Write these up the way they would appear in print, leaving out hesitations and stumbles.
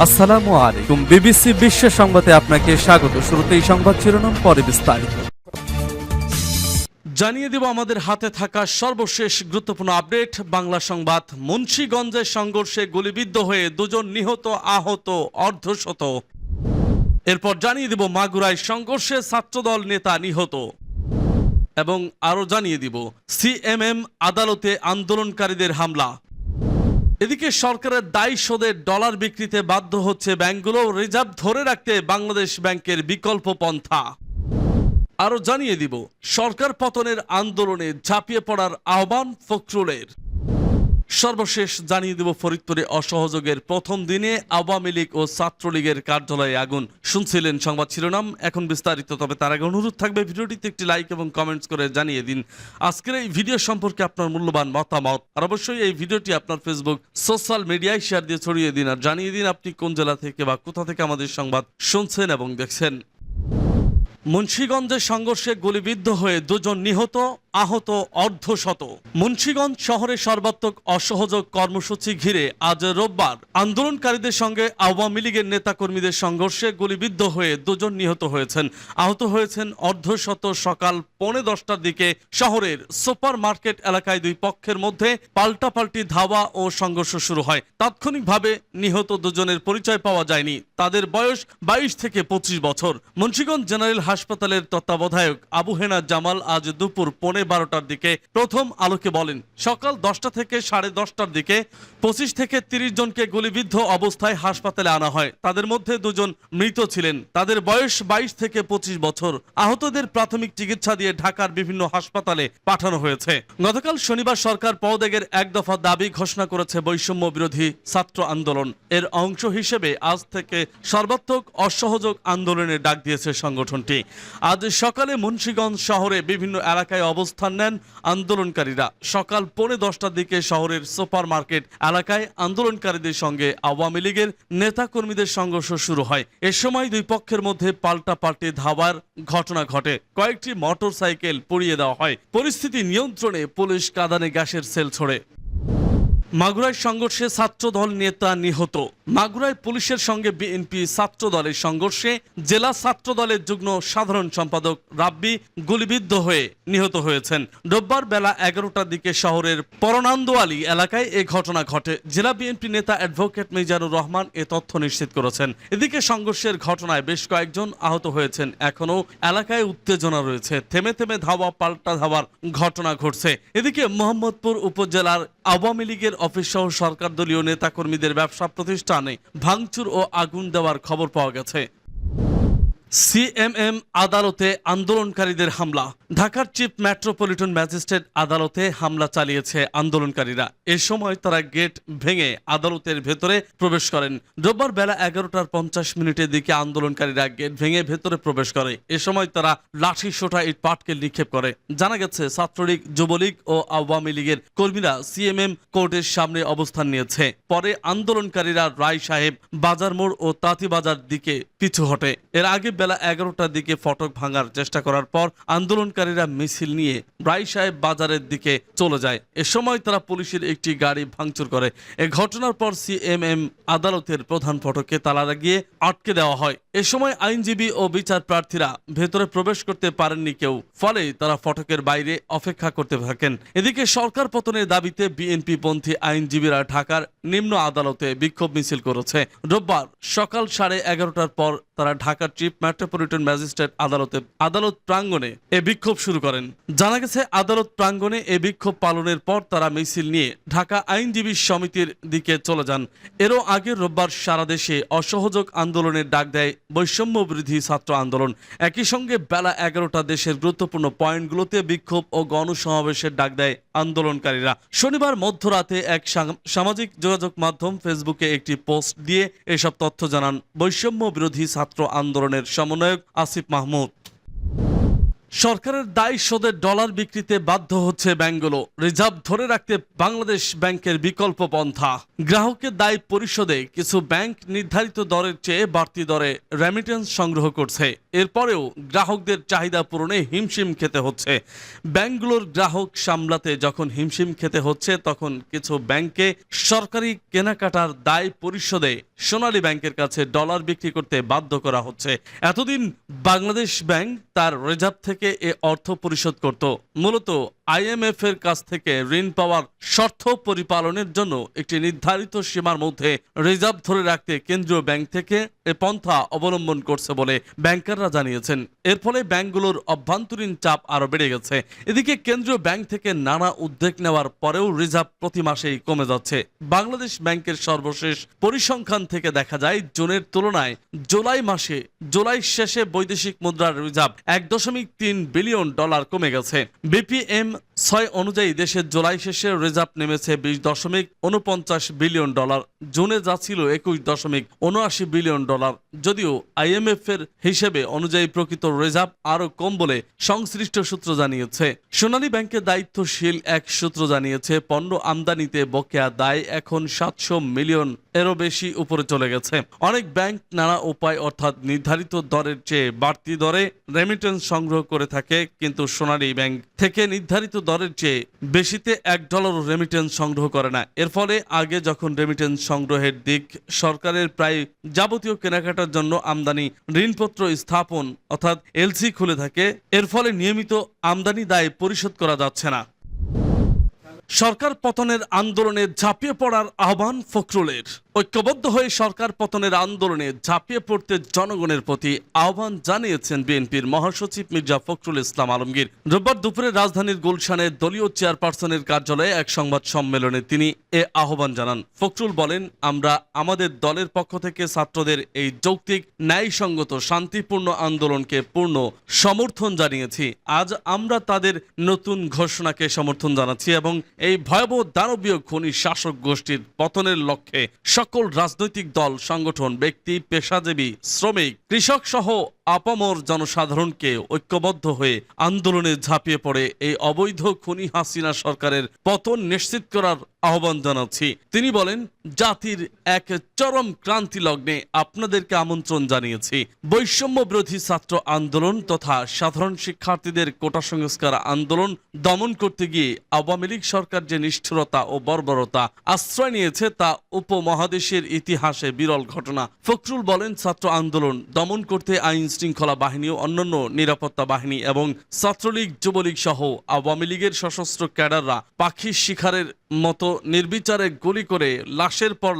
আসসালামু আলাইকুম। বিবিসি বিশ্ব সংবাদে আপনাকে স্বাগত। শুরুতেই সংবাদ শিরোনাম, পরে বিস্তারিত। জানিয়ে দেব আমাদের হাতে থাকা সর্বশেষ গুরুত্বপূর্ণ আপডেট। বাংলা সংবাদ। মুন্সিগঞ্জের সংঘর্ষে গুলিবিদ্ধ হয়ে দুজন নিহত, আহত অর্ধশত। এরপর জানিয়ে দেব মাগুরায় সংঘর্ষে ছাত্রদল নেতা নিহত এবং আরো জানিয়ে দিব সিএমএম আদালতে আন্দোলনকারীদের হামলা। এদিকে সরকারের দায় শোধে ডলার বিক্রিতে বাধ্য হচ্ছে ব্যাংকগুলো, রিজার্ভ ধরে রাখতে বাংলাদেশ ব্যাংকের বিকল্প পন্থা। আরো জানিয়ে দিব সরকার পতনের আন্দোলনে ঝাঁপিয়ে পড়ার আহ্বান ফখরুলের। সর্বশেষ জানিয়ে দেব ফরিদপুরে অসহযোগের প্রথম দিনে আওয়ামী লীগ ও ছাত্রলীগের কার্যালয়ে আগুন। শুনছিলেন সংবাদ শিরোনাম, এখন বিস্তারিত। তবে তার আগে অনুরোধ থাকবে ভিডিওটিতে একটি লাইক এবং কমেন্টস করে জানিয়ে দিন আজকের এই ভিডিও সম্পর্কে আপনার মূল্যবান মতামত। আর অবশ্যই এই ভিডিওটি আপনার ফেসবুক সোশ্যাল মিডিয়ায় শেয়ার দিয়ে ছড়িয়ে দিন আর জানিয়ে দিন আপনি কোন জেলা থেকে বা কোথা থেকে আমাদের সংবাদ শুনছেন এবং দেখছেন। মুন্সিগঞ্জে সংঘর্ষে গুলিবিদ্ধ হয়ে দুজন নিহত, আহত অর্ধশত। মুন্সিগঞ্জ শহরে সর্বাত্মক অসহযোগ কর্মসূচি ঘিরে আজ রোববার আন্দোলনকারীদের সঙ্গে আওয়ামী লীগের নেতাকর্মীদের সংঘর্ষে গুলিবিদ্ধ হয়ে দুজন নিহত হয়েছেন, আহত হয়েছেন অর্ধশত। সকাল 10:45টার দিকে শহরের সুপার মার্কেট এলাকায় দুই পক্ষের মধ্যে পাল্টাপাল্টি ধাওয়া ও সংঘর্ষ শুরু হয়। তাৎক্ষণিকভাবে নিহত দুজনের পরিচয় পাওয়া যায়নি। তাদের বয়স 22 থেকে 25 বছর। মুন্সিগঞ্জ জেনারেল হাসপাতালের তত্ত্বাবধায়ক আবু হেনা জামাল আজ দুপুর 12:15টার দিকে প্রথম আলোকে বলেন, সকাল 10টা থেকে 10:30টার দিকে 25 থেকে 30 জনকে গুলিবিদ্ধ অবস্থায় হাসপাতালে আনা হয়। তাদের মধ্যে দুজন মৃত ছিলেন। তাদের বয়স 22 থেকে 25 বছর। আহতদের প্রাথমিক চিকিৎসা দিয়ে ঢাকার বিভিন্ন হাসপাতালে পাঠানো হয়েছে। গতকাল শনিবার সরকার পদত্যাগের এক দফা দাবি ঘোষণা করেছে বৈষম্য বিরোধী ছাত্র আন্দোলন। এর অংশ হিসেবে আজ থেকে সর্বাত্মক অসহযোগ আন্দোলনের ডাক দিয়েছে সংগঠনটি। আজ সকালে মুন্সিগঞ্জ শহরে বিভিন্ন এলাকায় অবস্থান নেন আন্দোলনকারীরা। সকাল 10:45টার দিকে শহরের সুপার মার্কেট এলাকায় আন্দোলনকারীদের সঙ্গে আওয়ামী লীগের নেতাকর্মীদের সংঘর্ষ শুরু হয়। এ সময় দুই পক্ষের মধ্যে পাল্টাপাল্টি ধাওয়ার ঘটনা ঘটে। কয়েকটি মোটর সাইকেল পুড়িয়ে দেওয়া হয়। পরিস্থিতি নিয়ন্ত্রণে পুলিশ কাঁদানে গ্যাসের সেল ছোড়ে। মাগুরায় সংঘর্ষে ছাত্রদল নেতা নিহত। মাগুরায় পুলিশের সঙ্গে বিএনপি ছাত্র দলের সংঘর্ষে জেলা ছাত্র দলের যুগ্ম সাধারণ সম্পাদক রাব্বি গুলিবিদ্ধ হয়ে নিহত হয়েছেন। রোববার বেলা 11টার দিকে শহরের পরনান্দোয়ালি এলাকায় এ ঘটনা ঘটে। জেলা বিএনপি নেতা অ্যাডভোকেট মিজানুর রহমান এ তথ্য নিশ্চিত করেছেন। এদিকে সংঘর্ষের ঘটনায় বেশ কয়েকজন আহত হয়েছেন। এখনও এলাকায় উত্তেজনা রয়েছে। থেমে থেমে ধাওয়া পাল্টা ধাওয়ার ঘটনা ঘটছে। এদিকে মোহাম্মদপুর উপজেলার আওয়ামী লীগের অফিস সহ সরকার দলীয় নেতাকর্মীদের ব্যবসা প্রতিষ্ঠানে ভাঙচুর ও আগুন দেওয়ার খবর পাওয়া গেছে। সিএমএম আদালতে আন্দোলনকারীদের হামলা। ঢাকার চিফ মেট্রোপলিটন ম্যাজিস্ট্রেট আদালতে হামলা চালিয়েছে আন্দোলনকারীরা। এ সময় তারা গেট ভেঙে আদালতের ভেতরে প্রবেশ করেন। রোববার বেলা 11:50 দিকে আন্দোলনকারীরা গেট ভেঙে ভেতরে প্রবেশ করে। এ সময় তারা লাঠি সোঁটা ইট পাটকেল নিক্ষেপ করে। জানা গেছে ছাত্রলীগ, যুবলীগ ও আওয়ামী লীগের কর্মীরা সিএমএম কোর্টের সামনে অবস্থান নিয়েছে। পরে আন্দোলনকারীরা রায় সাহেব বাজার মোড় ও তাঁতিবাজার দিকে পিছু হটে। এর আগে বেলা 11টার দিকে ফটক ভাঙার চেষ্টা করার পর আন্দোলনকারীরা মিছিল নিয়ে রায় সাহেব বাজারের দিকে চলে যায়। এ সময় তারা পুলিশের একটি গাড়ি ভাঙচুর করে। এ ঘটনার পর সিএমএম আদালতের প্রধান ফটকে তালা লাগিয়ে আটকে দেওয়া হয়। এ সময় আইনজীবী ও বিচার প্রার্থীরা ভেতরে প্রবেশ করতে পারেননি কেউ, ফলে তারা ফটকের বাইরে অপেক্ষা করতে থাকেন। এদিকে সরকার পতনের দাবিতে বিএনপি পন্থী আইনজীবীরা ঢাকার নিম্ন আদালতে বিক্ষোভ মিছিল করেছে। রোববার সকাল 11:30টার পর তারা ঢাকার চিফ মেট্রোপলিটন ম্যাজিস্ট্রেট আদালত প্রাঙ্গণে এ বিক্ষোভ শুরু করেন। জানা গেছে আদালত প্রাঙ্গণে এ বিক্ষোভ পালনের পর তারা মিছিল নিয়ে ঢাকা আইনজীবী সমিতির দিকে চলে যান। এরও আগে রোববার সারা দেশে অসহযোগ আন্দোলনের ডাক দেয় বৈষম্য বিরোধী ছাত্র আন্দোলন। একই সঙ্গে বেলা 11টা দেশের গুরুত্বপূর্ণ পয়েন্টগুলোতে বিক্ষোভ ও গণসমাবেশের ডাক দেয় আন্দোলনকারীরা। শনিবার মধ্যরাতে এক সামাজিক যোগাযোগ মাধ্যম ফেসবুকে একটি পোস্ট দিয়ে এসব তথ্য জানান বৈষম্য বিরোধী ছাত্র আন্দোলনের সমন্বয়ক আসিফ মাহমুদ। সরকারের দায় শোধে ডলার বিক্রিতে বাধ্য হচ্ছে ব্যাংকগুলো। রিজার্ভ ধরে রাখতে বাংলাদেশ ব্যাংকের বিকল্প পন্থা। গ্রাহকের দায় পরিশোধে কিছু ব্যাংক নির্ধারিত দরের চেয়ে বাড়তি দরে রেমিটেন্স সংগ্রহ করছে। এরপরেও গ্রাহকদের চাহিদা পূরণে হিমশিম খেতে হচ্ছে। ব্যাংকগুলোর গ্রাহক সামলাতে যখন হিমশিম খেতে হচ্ছে, তখন কিছু ব্যাংকে সরকারি কেনাকাটার দায় পরিশোধে সোনালী ব্যাংকের কাছে ডলার বিক্রি করতে বাধ্য করা হচ্ছে। এতদিন বাংলাদেশ ব্যাংক তার রিজার্ভ থেকে এ অর্থ পরিশোধ করত। মূলত আইএমএফ এর কাছ থেকে ঋণ পাওয়ার শর্ত পরিপালনের জন্য একটি নির্ধারিত সীমার মধ্যে রিজার্ভ ধরে রাখতে কেন্দ্রীয় ব্যাংক থেকে এ পন্থা অবলম্বন করছে বলে ব্যাংকাররা জানিয়েছেন। এর ফলে ব্যাংকগুলোর অভ্যন্তরীণ চাপ আরো বেড়ে গেছে। এদিকে কেন্দ্রীয় ব্যাংক থেকে নানা উদ্যোগ নেওয়ার পরেও রিজার্ভ প্রতি মাসেই কমে যাচ্ছে। বাংলাদেশ ব্যাংকের সর্বশেষ পরিসংখ্যান থেকে দেখা যায়, জুনের তুলনায় জুলাই শেষে বৈদেশিক মুদ্রার রিজার্ভ 1.3 বিলিয়ন ডলার কমে গেছে। বিপিএম 6 অনুযায়ী দেশের জুলাই শেষে রিজার্ভ নেমেছে 20.49 বিলিয়ন ডলার। জুনে যা ছিল 21.79 বিলিয়ন ডলার। যদিও আইএমএফ এর হিসেবে অনুযায়ী প্রকৃত রিজার্ভ আরো কম বলে সংশ্লিষ্ট সূত্র জানিয়েছে। সোনালী ব্যাংকের দায়িত্বশীল এক সূত্র জানিয়েছে, পণ্য আমদানিতে বকেয়া দায় এখন 700 মিলিয়ন এরও বেশি উপরে চলে গেছে। অনেক ব্যাংক নানা উপায় অর্থাৎ নির্ধারিত দরের চেয়ে বাড়তি দরে রেমিটেন্স সংগ্রহ করে থাকে, কিন্তু সোনালী ব্যাংক থেকে নির্ধারিত দরের চেয়ে বেশিতে $1 রেমিটেন্স সংগ্রহ করে না। এর ফলে আগে যখন রেমিটেন্স সংগ্রহের দিক সরকারের প্রায় যাবতীয় কেনাকাটার জন্য আমদানি ঋণপত্র স্থাপন অর্থাৎ এলসি খুলে থাকে, এর ফলে নিয়মিত আমদানি দায় পরিশোধ করা যাচ্ছে না। সরকার পতনের আন্দোলনে ঝাঁপিয়ে পড়ার আহ্বান ফখরুলের। ঐক্যবদ্ধ হয়ে সরকার পতনের আন্দোলনে ঝাঁপিয়ে পড়তে জনগণের প্রতি আহ্বান জানিয়েছেন বিএনপির মহাসচিব মির্জা ফখরুল ইসলাম আলমগীর। রোববার দুপুরে রাজধানীর গুলশানে দলীয় চেয়ারপারসনের কার্যালয়ে এক সংবাদ সম্মেলনে তিনি এ আহ্বান জানান। ফখরুল বলেন, আমরা আমাদের দলের পক্ষ থেকে ছাত্রদের এই যৌক্তিক ন্যায়সঙ্গত শান্তিপূর্ণ আন্দোলনকে পূর্ণ সমর্থন জানিয়েছি। আজ আমরা তাদের নতুন ঘোষণাকে সমর্থন জানাচ্ছি এবং এই ভয়াবহ দানবীয় খুনি শাসক গোষ্ঠীর পতনের লক্ষ্যে সকল রাজনৈতিক দল, সংগঠন, ব্যক্তি, পেশাজীবী, শ্রমিক, কৃষক সহ আপামর জনসাধারণকে ঐক্যবদ্ধ হয়ে আন্দোলনে ঝাঁপিয়ে পড়ে এই অবৈধ খুনি হাসিনা সরকারের পতন নিশ্চিত করার আহ্বান জানাচ্ছি। তিনি বলেন, জাতির এক চরম ক্রান্তি লগ্নে আপনাদেরকে আমন্ত্রণ জানিয়েছি। বৈষম্য বিরোধী ছাত্র আন্দোলন তথা সাধারণ শিক্ষার্থীদের কোটা সংস্কার আন্দোলন দমন করতে গিয়ে আওয়ামী লীগ সরকার যে নিষ্ঠুরতা ও বর্বরতা আশ্রয় নিয়েছে তা উপমহাদেশের ইতিহাসে বিরল ঘটনা। ফখরুল বলেন, ছাত্র আন্দোলন দমন করতে আইন শৃঙ্খলা বাহিনী ও অন্যান্য নিরাপত্তা বাহিনী এবং ছাত্রলীগ, যুবলীগ সহ আওয়ামী লীগের সশস্ত্র ক্যাডাররা পাখির শিকারের মতো নির্বিচারে গুলি করে লাশের পর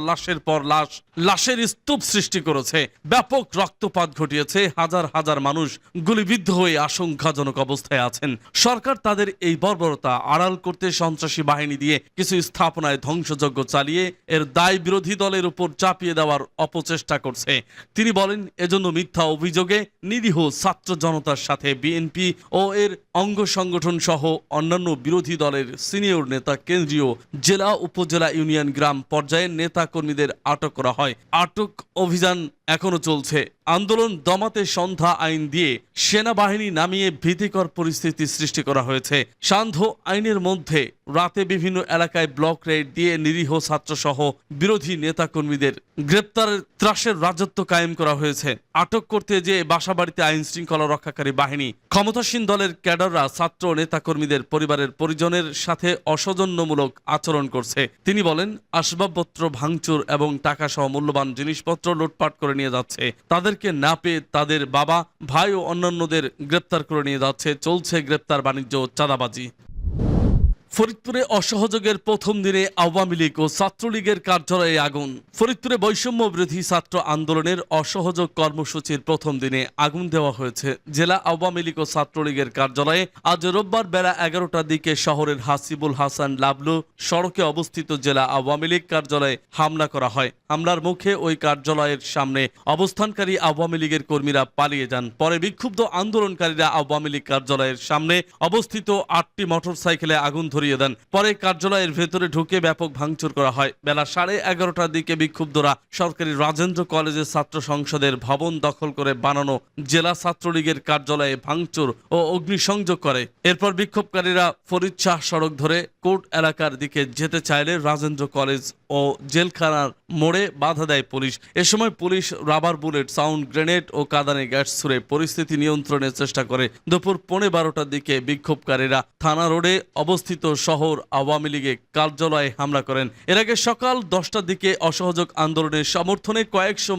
লাশের স্তূপ সৃষ্টি করেছে। ব্যাপক রক্তপাত ঘটিয়েছে। হাজার হাজার মানুষ গুলিবিদ্ধ হয়ে আশঙ্কাজনক অবস্থায় আছেন। সরকার তাদের এই বর্বরতা আড়াল করতে সন্ত্রাসী বাহিনী দিয়ে কিছু স্থাপনায় ধ্বংসযজ্ঞ চালিয়ে এর দায় বিরোধী দলের উপর চাপিয়ে দেওয়ার অপচেষ্টা করছে। তিনি বলেন, এজন্য মিথ্যা অভিযোগে নিরীহ ছাত্র জনতার সাথে বিএনপি ও এর অঙ্গ সংগঠন সহ অন্যান্য বিরোধী দলের সিনিয়র নেতা, কেন্দ্রীয়, জেলা, উপজেলা, ইউনিয়ন, গ্রাম পর্যায়ের নেতা কর্মীদের আটক করা হয়। আটক অভিযান এখনো চলছে। আন্দোলন দমাতে সন্ধ্যা আইন দিয়ে সেনাবাহিনী নামিয়ে ভীতিকর পরিস্থিতি সৃষ্টি করা হয়েছে। সান্ধ্য আইনের মধ্যে রাতে বিভিন্ন এলাকায় ব্লক রেড দিয়ে নিরীহ ছাত্রসহ বিরোধী নেতাকর্মীদের গ্রেপ্তারের ত্রাসের রাজত্ব কায়েম করা হয়েছে। আটক করতে যে বাসাবাড়িতে আইন শৃঙ্খলা রক্ষাকারী বাহিনী, ক্ষমতাসীন দলের ক্যাডাররা ছাত্র নেতাকর্মীদের পরিবারের পরিজনের সাথে অসৌজন্যমূলক আচরণ করছে। তিনি বলেন, আসবাবপত্র ভাঙচুর এবং টাকা সহ মূল্যবান জিনিসপত্র লুটপাট করে নিয়ে যাচ্ছে। তাদেরকে না পেয়ে তাদের বাবা, ভাই ও অন্যান্যদের গ্রেপ্তার করে নিয়ে যাচ্ছে। চলছে গ্রেপ্তার, বাণিজ্য, চাঁদাবাজি। ফরিদপুরে অসহযোগের প্রথম দিনে আওয়ামী লীগ ও ছাত্রলীগের কার্যালয়ে আগুন। ফরিদপুরে বৈষম্য বিরোধী ছাত্র আন্দোলনের অসহযোগ কর্মসূচির প্রথম দিনে আগুন দেওয়া হয়েছে। জেলা আওয়ামী লীগ ও ছাত্রলীগের কার্যালয়ে আজ রোববার বেলা 11টার দিকে শহরের হাসিবুল হাসান লাবলু সড়কে অবস্থিত জেলা আওয়ামী লীগ কার্যালয়ে হামলা করা হয়। হামলার মুখে ওই কার্যালয়ের সামনে অবস্থানকারী আওয়ামী লীগের কর্মীরা পালিয়ে যান। পরে বিক্ষুব্ধ আন্দোলনকারীরা আওয়ামী লীগ কার্যালয়ের সামনে অবস্থিত 8টি মোটরসাইকেলে আগুন ধরে ধরিয়ে দেন। পরে কার্যালয়ের ভেতরে ঢুকে ব্যাপক ভাঙচুর করা হয়। বেলা 11:30টার দিকে বিক্ষুব্ধরা সরকারি রাজেন্দ্র কলেজের ছাত্র সংসদের ভবন দখল করে বানানো জেলা ছাত্রলীগের কার্যালয়ে ভাঙচুর ও অগ্নিসংযোগ করে। এরপর বিক্ষোভকারীরা ফরিদ শাহ সড়ক ধরে কোর্ট এলাকার দিকে যেতে চাইলে রাজেন্দ্র কলেজ ও জেলখানার মোড়ে বাধা দেয় পুলিশ। এ সময় police rubber bullet, sound grenade ও কাঁদানে গ্যাস ছুড়ে পরিস্থিতি নিয়ন্ত্রণের চেষ্টা করে। দুপুর 12:15টার দিকে বিক্ষোভকারীরা থানা রোডে অবস্থিত শহর আওয়ামী লীগের কার্যালয়ে হামলা করেন। এর আগে সকাল 10টার দিকে অসহযোগ আন্দোলনের সমর্থনে কয়েকশো